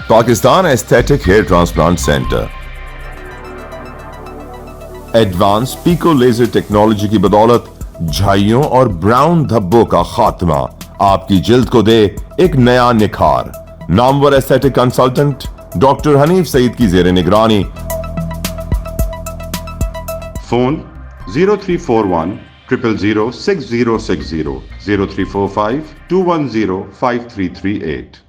Pakistan aesthetic hair transplant center advance pico laser technology کی بدولت جھائیوں اور براؤن دھبوں کا خاتمہ آپ کی جلد کو دے ایک نیا نکھار. نامور ایستھیٹک کنسلٹنٹ ڈاکٹر حنیف سعید کی زیر نگرانی. فون 0341 000 6060 0345 210 5338.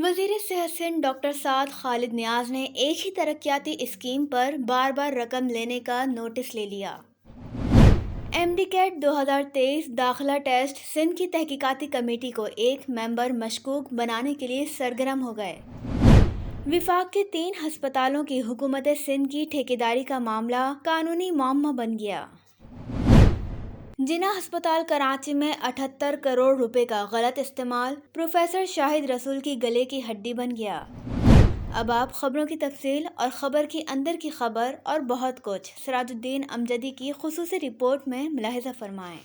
وزیر صحت سندھ ڈاکٹر سعد خالد نیاز نے ایک ہی ترقیاتی اسکیم پر بار بار رقم لینے کا نوٹس لے لیا. ایم ڈی کیٹ 2023 داخلہ ٹیسٹ سندھ کی تحقیقاتی کمیٹی کو ایک ممبر مشکوک بنانے کے لیے سرگرم ہو گئے. وفاق کے 3 ہسپتالوں کی حکومت سندھ کی ٹھیکیداری کا معاملہ قانونی معمہ بن گیا. جناح ہسپتال کراچی میں 78 کروڑ روپے کا غلط استعمال پروفیسر شاہد رسول کی گلے کی ہڈی بن گیا. اب آپ خبروں کی تفصیل اور خبر کی اندر کی خبر اور بہت کچھ سراج الدین امجدی کی خصوصی رپورٹ میں ملاحظہ فرمائیں.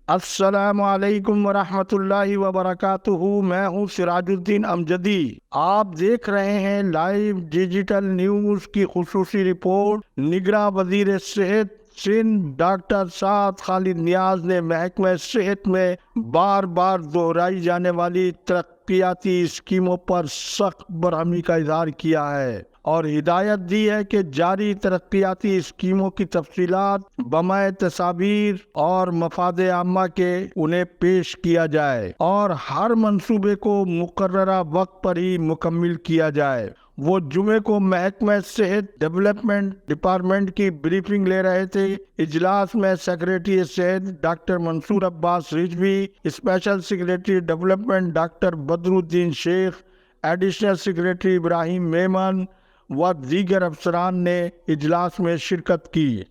السلام علیکم ورحمۃ اللہ وبرکاتہ. میں ہوں سراج الدین امجدی. آپ دیکھ رہے ہیں لائیو ڈیجیٹل نیوز کی خصوصی رپورٹ. نگراں وزیر صحت سندھ ڈاکٹر سعد خالد نیاز نے محکمہ صحت میں بار بار دہرائی جانے والی ترقیاتی اسکیموں پر سخت برہمی کا اظہار کیا ہے اور ہدایت دی ہے کہ جاری ترقیاتی اسکیموں کی تفصیلات بمع تصاویر اور مفاد عامہ کے انہیں پیش کیا جائے اور ہر منصوبے کو مقررہ وقت پر ہی مکمل کیا جائے. وہ جمعے کو محکمہ صحت ڈیولپمنٹ ڈپارٹمنٹ کی بریفنگ لے رہے تھے. اجلاس میں سیکریٹری صحت doctor Mansoor Abbas Rizvi, special secretary development doctor Badruddin Sheikh, additional secretary ابراہیم میمن و دیگر افسران نے اجلاس میں شرکت کی.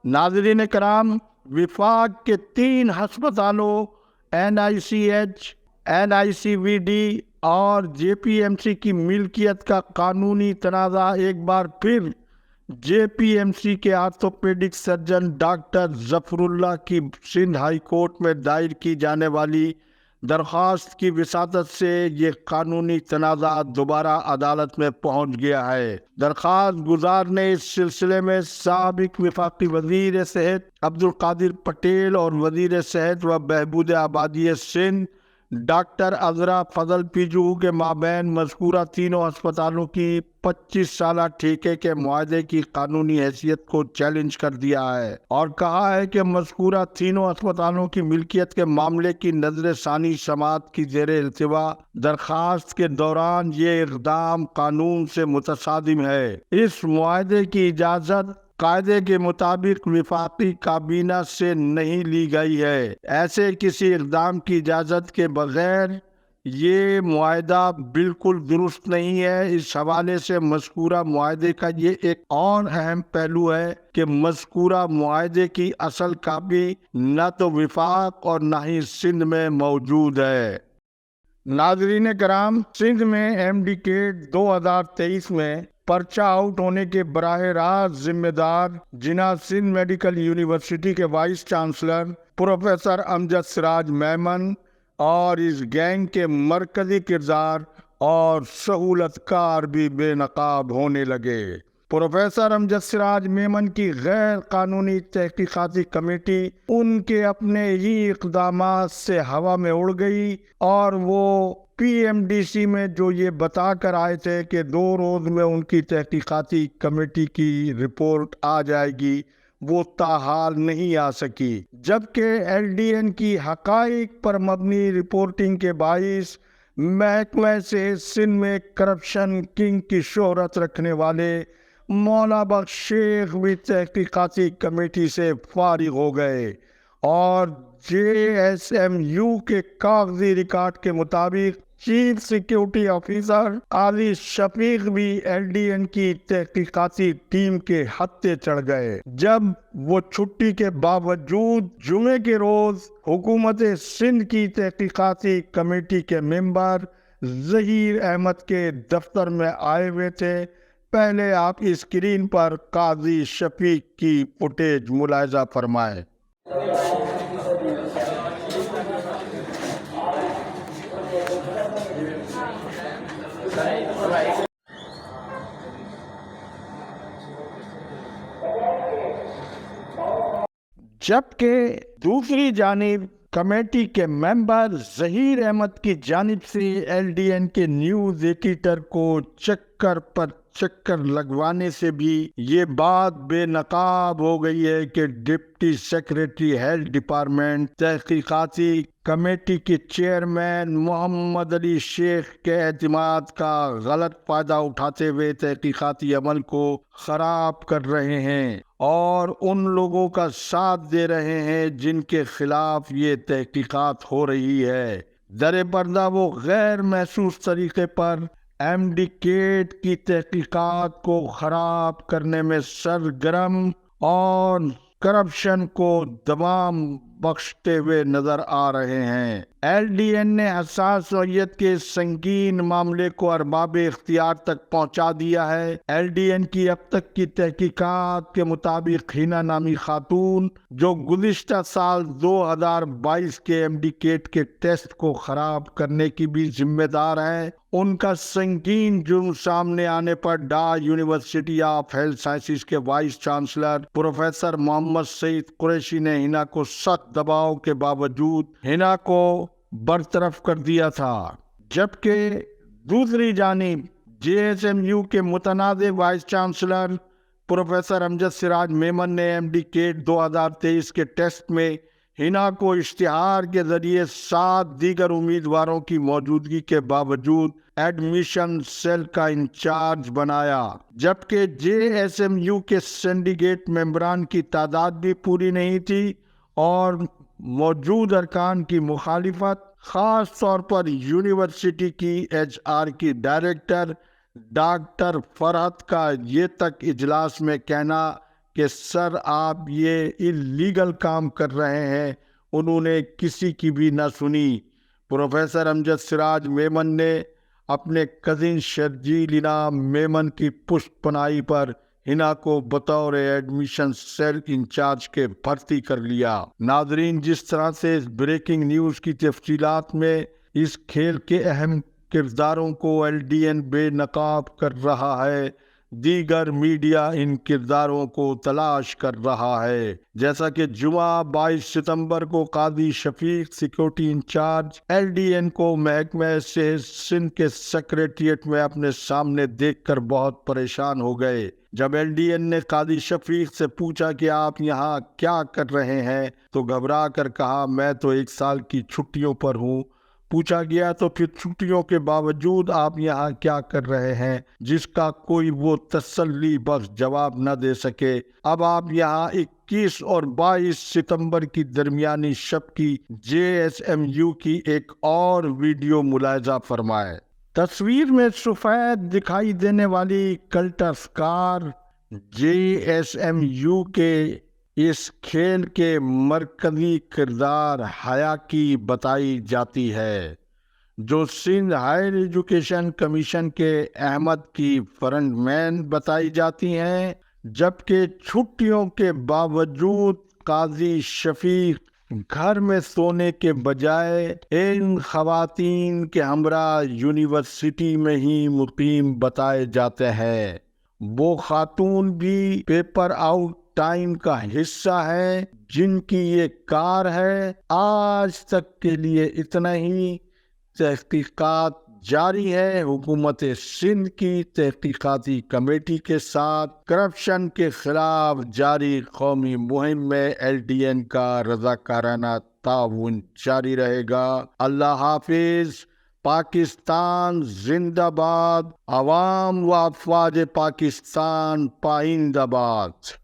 ناظرین کرام، وفاق کے 3 ہسپتالوں NICH، NICVD اور JPMC کی ملکیت کا قانونی تنازع ایک بار پھر JPMC کے آرتھوپیڈک سرجن ڈاکٹر ظفر اللہ کی سندھ ہائی کورٹ میں دائر کی جانے والی درخواست کی وساطت سے یہ قانونی تنازع دوبارہ عدالت میں پہنچ گیا ہے. درخواست گزار نے اس سلسلے میں سابق وفاقی وزیر صحت عبدالقادر پٹیل اور وزیر صحت و بہبود آبادی سندھ ڈاکٹر عذرا فضل پیجو کے مابین مذکورہ تینوں ہسپتالوں کی 25 سالہ ٹھیکے کے معاہدے کی قانونی حیثیت کو چیلنج کر دیا ہے اور کہا ہے کہ مذکورہ تینوں ہسپتالوں کی ملکیت کے معاملے کی نظر ثانی سماعت کی زیر التوا درخواست کے دوران یہ اقدام قانون سے متصادم ہے. اس معاہدے کی اجازت قاعدے کے مطابق وفاقی کابینہ سے نہیں لی گئی ہے. ایسے کسی اقدام کی اجازت کے بغیر یہ معاہدہ بالکل درست نہیں ہے. اس حوالے سے مذکورہ معاہدے کا یہ ایک اور اہم پہلو ہے کہ مذکورہ معاہدے کی اصل کاپی نہ تو وفاق اور نہ ہی سندھ میں موجود ہے. ناظرین کرام، سندھ میں MD-CAT 2023 میں پرچہ آؤٹ ہونے کے براہ راست ذمہ دار جناح سندھ میڈیکل یونیورسٹی کے وائس چانسلر پروفیسر امجد سراج میمن اور اس گینگ کے مرکزی کردار اور سہولت کار بھی بے نقاب ہونے لگے. پروفیسر امجد سراج میمن کی غیر قانونی تحقیقاتی کمیٹی ان کے اپنے ہی اقدامات سے ہوا میں اڑ گئی اور وہ PMDC میں جو یہ بتا کر آئے تھے کہ 2 روز میں ان کی تحقیقاتی کمیٹی کی رپورٹ آ جائے گی، وہ تاحال نہیں آ سکی، جبکہ LDN کی حقائق پر مبنی رپورٹنگ کے باعث محکمہ سے سندھ میں کرپشن کنگ کی شہرت رکھنے والے مولا بخش شیخ بھی تحقیقاتی کمیٹی سے فارغ ہو گئے اور JSMU کے کاغذی ریکارڈ کے مطابق چیف سیکیورٹی آفیسر قاضی شفیق بھی LDN کی تحقیقاتی ٹیم کے ہتھے چڑھ گئے جب وہ چھٹی کے باوجود جمعے کے روز حکومت سندھ کی تحقیقاتی کمیٹی کے ممبر ظہیر احمد کے دفتر میں آئے ہوئے تھے پہلے آپ اسکرین پر قاضی شفیق کی فوٹیج ملاحظہ فرمائیں۔ جبکہ دوسری جانب کمیٹی کے ممبر ظہیر احمد کی جانب سے ایل ڈی این کے نیوز ایڈیٹر کو چکر پر چکر لگوانے سے بھی یہ بات بے نقاب ہو گئی ہے کہ ڈپٹی سیکریٹری ہیلتھ ڈپارٹمنٹ تحقیقاتی کمیٹی کے چیئرمین محمد علی شیخ کے اعتماد کا غلط فائدہ اٹھاتے ہوئے تحقیقاتی عمل کو خراب کر رہے ہیں اور ان لوگوں کا ساتھ دے رہے ہیں جن کے خلاف یہ تحقیقات ہو رہی ہے۔ در پردہ وہ غیر محسوس طریقے پر ایمڈیکیٹ کی تحقیقات کو خراب کرنے میں سرگرم اور کرپشن کو دوام بخشتے ہوئے نظر آ رہے ہیں۔ ایل ڈی این نے حساس نوعیت کے سنگین معاملے کو ارباب اختیار تک پہنچا دیا ہے۔ ایل ڈی این کی اب تک کی تحقیقات کے مطابق ہینا نامی خاتون جو گزشتہ سال 2022 کے ایمڈیکیٹ کے ٹیسٹ کو خراب کرنے کی بھی ذمہ دار ہے، ان کا سنگین جرم سامنے آنے پر Dhaka university of health sciences کے vice chancellor professor Muhammad Saeed Qureshi نے ہینا کو سخت دباؤ کے باوجود ہینا کو برطرف کر دیا تھا، جبکہ دوسری جانب جے ایس ایم یو کے متنازع وائس چانسلر پروفیسر امجد سراج میمن نے ایمڈیکیٹ 2023 کے ٹیسٹ میں ہینا کو اشتہار کے ذریعے 7 دیگر امیدواروں کی موجودگی کے باوجود ایڈمیشن سیل کا انچارج بنایا، جبکہ جے ایس ایم یو کے سینڈیکیٹ ممبران کی تعداد بھی پوری نہیں تھی اور موجود ارکان کی مخالفت، خاص طور پر یونیورسٹی کی ایچ آر کی ڈائریکٹر ڈاکٹر فرحت کا یہ تک اجلاس میں کہنا کہ سر آپ یہ اللیگل کام کر رہے ہیں، انہوں نے کسی کی بھی نہ سنی۔ پروفیسر امجد سراج میمن نے اپنے کزن شرجیل انعام میمن کی پشت پناہی پر ہینا کو بطور ایڈمیشن سیل انچارج کے بھرتی کر لیا۔ ناظرین، جس طرح سے اس بریکنگ نیوز کی تفصیلات میں اس کھیل کے اہم کرداروں کو ایل ڈی این بے نقاب کر رہا ہے، دیگر میڈیا ان کرداروں کو تلاش کر رہا ہے۔ جیسا کہ جمعہ 22 ستمبر کو Qazi Shafiq security incharge L D N کو محکمہ صحت سندھ کے سیکریٹریٹ میں اپنے سامنے دیکھ کر بہت پریشان ہو گئے۔ جب ایل ڈی این نے قاضی شفیق سے پوچھا کہ آپ یہاں کیا کر رہے ہیں تو گھبرا کر کہا میں تو 1 سال کی چھٹیوں پر ہوں۔ پوچھا گیا تو پھر چھٹیوں کے باوجود آپ یہاں کیا کر رہے ہیں، جس کا کوئی وہ تسلی بخش جواب نہ دے سکے۔ اب آپ یہاں 21 اور 22 ستمبر کی درمیانی شب کی جے ایس ایم یو کی ایک اور ویڈیو ملاحظہ فرمائے۔ تصویر میں سفید دکھائی دینے والی Cultus car J S M U کے اس کھیل کے مرکزی کردار حیا کی بتائی جاتی ہے، جو سندھ ہائر ایجوکیشن کمیشن کے احمد کی فرنٹ مین بتائی جاتی ہیں، جبکہ چھٹیوں کے باوجود قاضی شفیق گھر میں سونے کے بجائے ان خواتین کے ہمراہ یونیورسٹی میں ہی مقیم بتائے جاتے ہیں۔ وہ خاتون بھی پیپر آؤٹ ٹائم کا حصہ ہے جن کی یہ کار ہے۔ آج تک کے لیے اتنا ہی۔ تحقیقات جاری ہے۔ حکومت سندھ کی تحقیقاتی کمیٹی کے ساتھ کرپشن کے خلاف جاری قومی مہم میں ایل ڈی این کا رضاکارانہ تعاون جاری رہے گا۔ اللہ حافظ۔ پاکستان زندہ باد۔ عوام و افواج پاکستان پائندہ باد۔